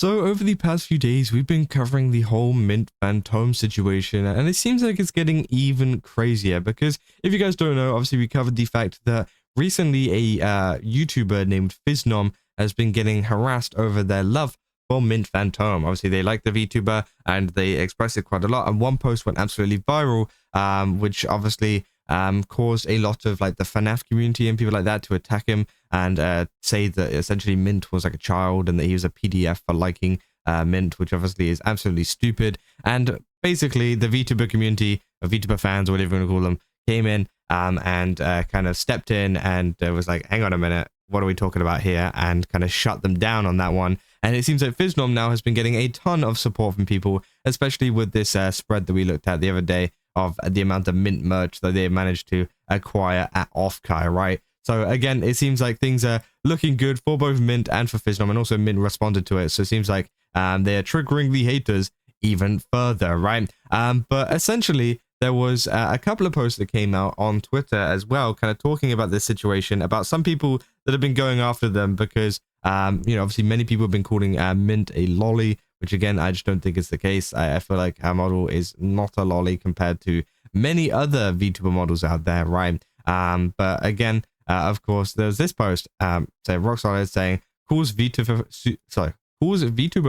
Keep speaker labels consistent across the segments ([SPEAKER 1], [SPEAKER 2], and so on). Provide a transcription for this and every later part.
[SPEAKER 1] So over the past few days, we've been covering the whole Mint Fantome situation, and it seems like it's getting even crazier because if you guys don't know, obviously we covered the fact that recently a YouTuber named Phisnom has been getting harassed over their love for Mint Fantome. Obviously, they like the VTuber and they express it quite a lot, and one post went absolutely viral, which obviously caused a lot of like the FNAF community and people like that to attack him and say that essentially Mint was like a child and that he was a PDF for liking Mint, which obviously is absolutely stupid. And basically the VTuber community, or VTuber fans, or whatever you want to call them, came in and kind of stepped in and was like, hang on a minute, what are we talking about here? And kind of shut them down on that one. And it seems like Phisnom now has been getting a ton of support from people, especially with this spread that we looked at the other day of the amount of Mint merch that they managed to acquire at Offkai, right? So again, it seems like things are looking good for both Mint and for Phisnom, and also Mint responded to it. So it seems like they're triggering the haters even further, right? But essentially, there was a couple of posts that came out on Twitter as well, kind of talking about this situation, about some people that have been going after them because, obviously many people have been calling Mint a lolly, which again, I just don't think is the case. I feel like our model is not a lolly compared to many other VTuber models out there, right? But again, of course, there's this post, say Rocksolid saying, calls VTuber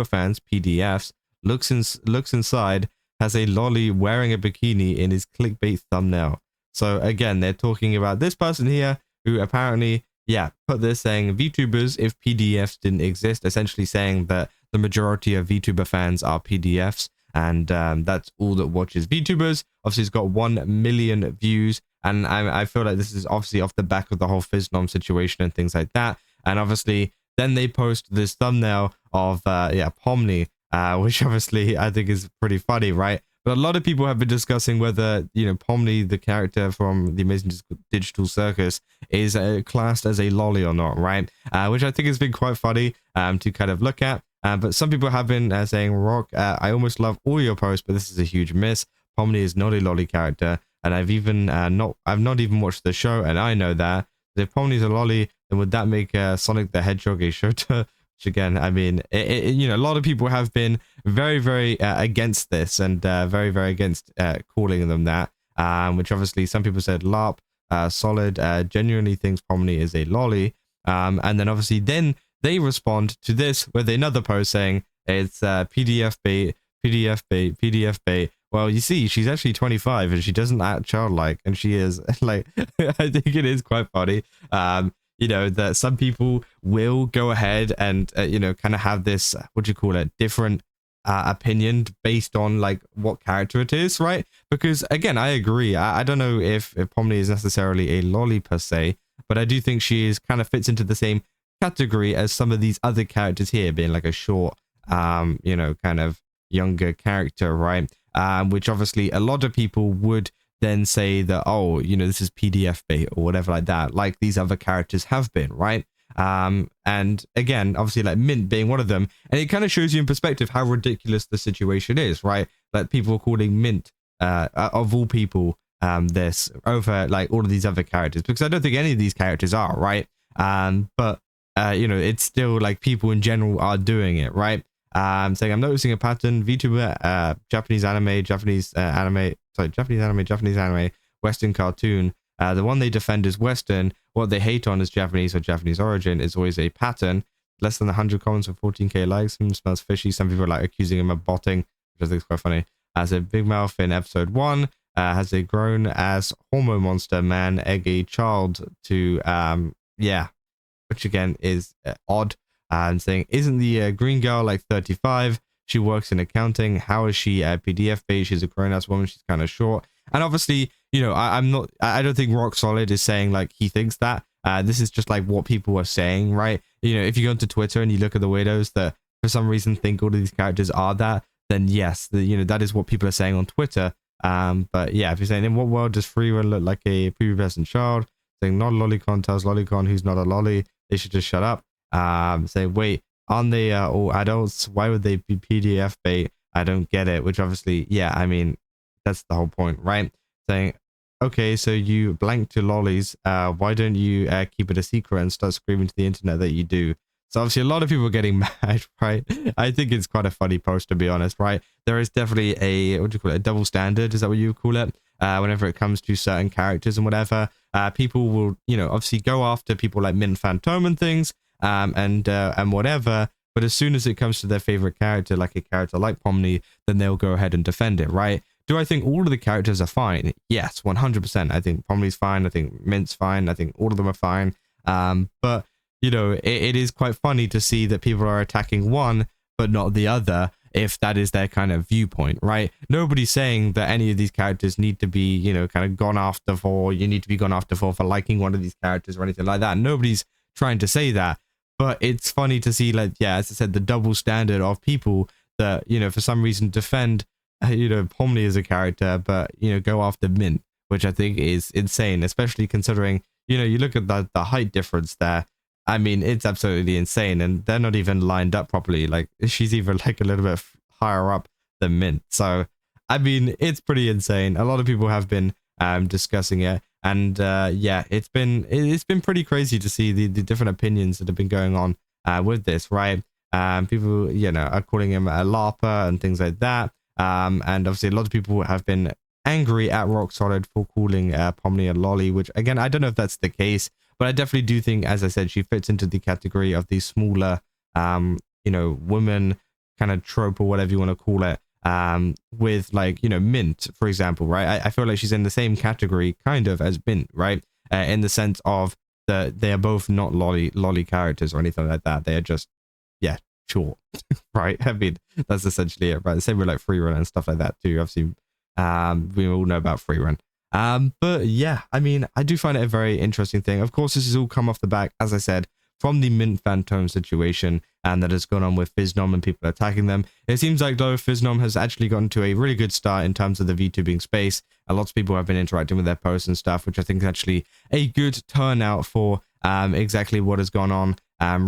[SPEAKER 1] fans PDFs, looks inside, has a lolly wearing a bikini in his clickbait thumbnail. So again, they're talking about this person here who apparently, put this saying VTubers if PDFs didn't exist, essentially saying that the majority of VTuber fans are PDFs, and that's all that watches VTubers. Obviously, it's got 1 million views, and I feel like this is obviously off the back of the whole Phisnom situation and things like that. And obviously, then they post this thumbnail of Pomni, which obviously I think is pretty funny, right? But a lot of people have been discussing whether, Pomni, the character from the Amazing Digital Circus, is classed as a lolly or not, right? Which I think has been quite funny to kind of look at. But some people have been saying, Rock, I almost love all your posts, but this is a huge miss. Pomni is not a lolly character, and I've not even watched the show, and I know that. If Pomni's a lolly, then would that make Sonic the Hedgehog a shooter? Which again, I mean, a lot of people have been very, very against this and very, very against calling them that. Which obviously some people said LARP, Solid genuinely thinks Pomni is a lolly. And then obviously then they respond to this with another post saying it's PDF bait, PDF bait, PDF bait. Well, you see, she's actually 25 and she doesn't act childlike, and she is like, I think it is quite funny. That some people will go ahead and, kind of have this, what do you call it, different opinion based on like what character it is, right? Because again, I agree. I don't know if Pomni is necessarily a lolly per se, but I do think she is kind of fits into the same category as some of these other characters here, being like a short, kind of younger character, right? Which obviously a lot of people would then say that, oh, this is PDF bait or whatever like that, like these other characters have been, right? And again, obviously like Mint being one of them, and it kind of shows you in perspective how ridiculous the situation is, right? Like people calling Mint, of all people, this over like all of these other characters, because I don't think any of these characters are, right? But it's still like people in general are doing it, right? Saying I'm noticing a pattern: VTuber, Japanese anime, Japanese anime, Western cartoon. The one they defend is Western. What they hate on is Japanese or Japanese origin. Is always a pattern. Less than 100 comments and 14k likes. Smells fishy. Some people are like accusing him of botting, which I think is quite funny. Has a big mouth in episode 1. Has a grown ass hormone monster man egg a child to which again is odd. And saying, isn't the green girl like 35? She works in accounting. How is she a PDF bait? She's a grown-ass woman. She's kind of short. And obviously, I don't think Rock Solid is saying like he thinks that. This is just like what people are saying, right? If you go onto Twitter and you look at the weirdos that for some reason think all of these characters are that, then yes, that is what people are saying on Twitter. But yeah, if you're saying in what world does Freerun look like a prepubescent child? Saying not a lolicon tells lolicon who's not a lolly, they should just shut up. Say, wait, aren't they all adults? Why would they be PDF bait? I don't get it. Which obviously, I mean, that's the whole point, right? Saying, okay, so you blank to lollies. Why don't you keep it a secret and start screaming to the internet that you do? So obviously a lot of people are getting mad, right? I think it's quite a funny post, to be honest, right? There is definitely a, what do you call it, a double standard, is that what you call it? Whenever it comes to certain characters and whatever, people will, you know, obviously go after people like Mint Fantome and things, and whatever. But as soon as it comes to their favorite character, like a character like Pomni, then they'll go ahead and defend it, right? Do I think all of the characters are fine? Yes, 100%. I think Pomni's fine. I think Mint's fine. I think all of them are fine. But, you know, it is quite funny to see that people are attacking one, but not the other, if that is their kind of viewpoint, right? Nobody's saying that any of these characters need to be, you know, kind of gone after for, you need to be gone after for liking one of these characters or anything like that. Nobody's trying to say that. But it's funny to see, like, yeah, as I said, the double standard of people that, you know, for some reason defend, you know, Pomni as a character, but, you know, go after Mint, which I think is insane, especially considering, you know, you look at the height difference there. I mean, it's absolutely insane, and they're not even lined up properly. Like, she's even like a little bit higher up than Mint. So, I mean, it's pretty insane. A lot of people have been discussing it. And yeah, it's been pretty crazy to see the different opinions that have been going on with this, right? People, you know, are calling him a LARPer and things like that. And obviously a lot of people have been angry at Rock Solid for calling Pomni a lolly, which again, I don't know if that's the case, but I definitely do think, as I said, she fits into the category of the smaller, you know, women kind of trope or whatever you want to call it. With, like, you know, Mint, for example, right? I feel like she's in the same category kind of as Mint, right? In the sense of that they are both not lolly characters or anything like that. They are just, yeah, short, right? I mean, that's essentially it, right? The same with like Freerun and stuff like that too. Obviously, we all know about Freerun. But yeah, I mean, I do find it a very interesting thing. Of course, this has all come off the back, as I said, from the Mint Fantome situation, and that has gone on with Phisnom and people attacking them. It seems like, though, Phisnom has actually gotten to a really good start in terms of the VTubing space. A lot of people have been interacting with their posts and stuff, which I think is actually a good turnout for exactly what has gone on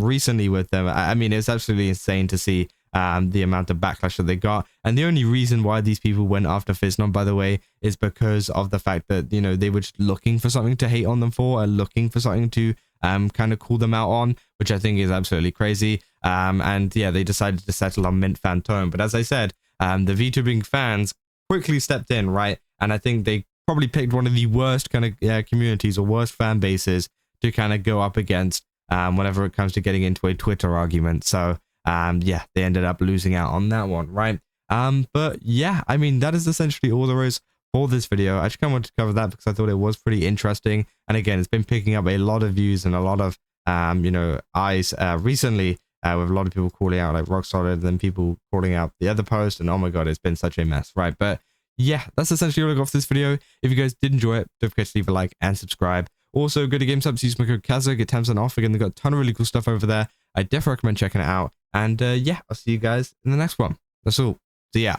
[SPEAKER 1] recently with them. I mean, it's absolutely insane to see the amount of backlash that they got. And the only reason why these people went after Phisnom, by the way, is because of the fact that, you know, they were just looking for something to hate on them for, and looking for something to kind of call them out on, which I think is absolutely crazy. And yeah, they decided to settle on Mint Fantome. But as I said, the VTubing fans quickly stepped in, right? And I think they probably picked one of the worst kind of communities or worst fan bases to kind of go up against whenever it comes to getting into a Twitter argument. So yeah, they ended up losing out on that one, right? But yeah, I mean, that is essentially all there is for this video. I just kind of wanted to cover that because I thought it was pretty interesting. And again, it's been picking up a lot of views and a lot of, you know, eyes recently, with a lot of people calling out like Rock Solid, and then people calling out the other post. And oh my God, it's been such a mess, right? But yeah, that's essentially all I got for this video. If you guys did enjoy it, don't forget to leave a like and subscribe. Also, go to GameSubs, use my code Kaza, get 10% off. Again, they've got a ton of really cool stuff over there. I definitely recommend checking it out. And yeah, I'll see you guys in the next one. That's all. See ya.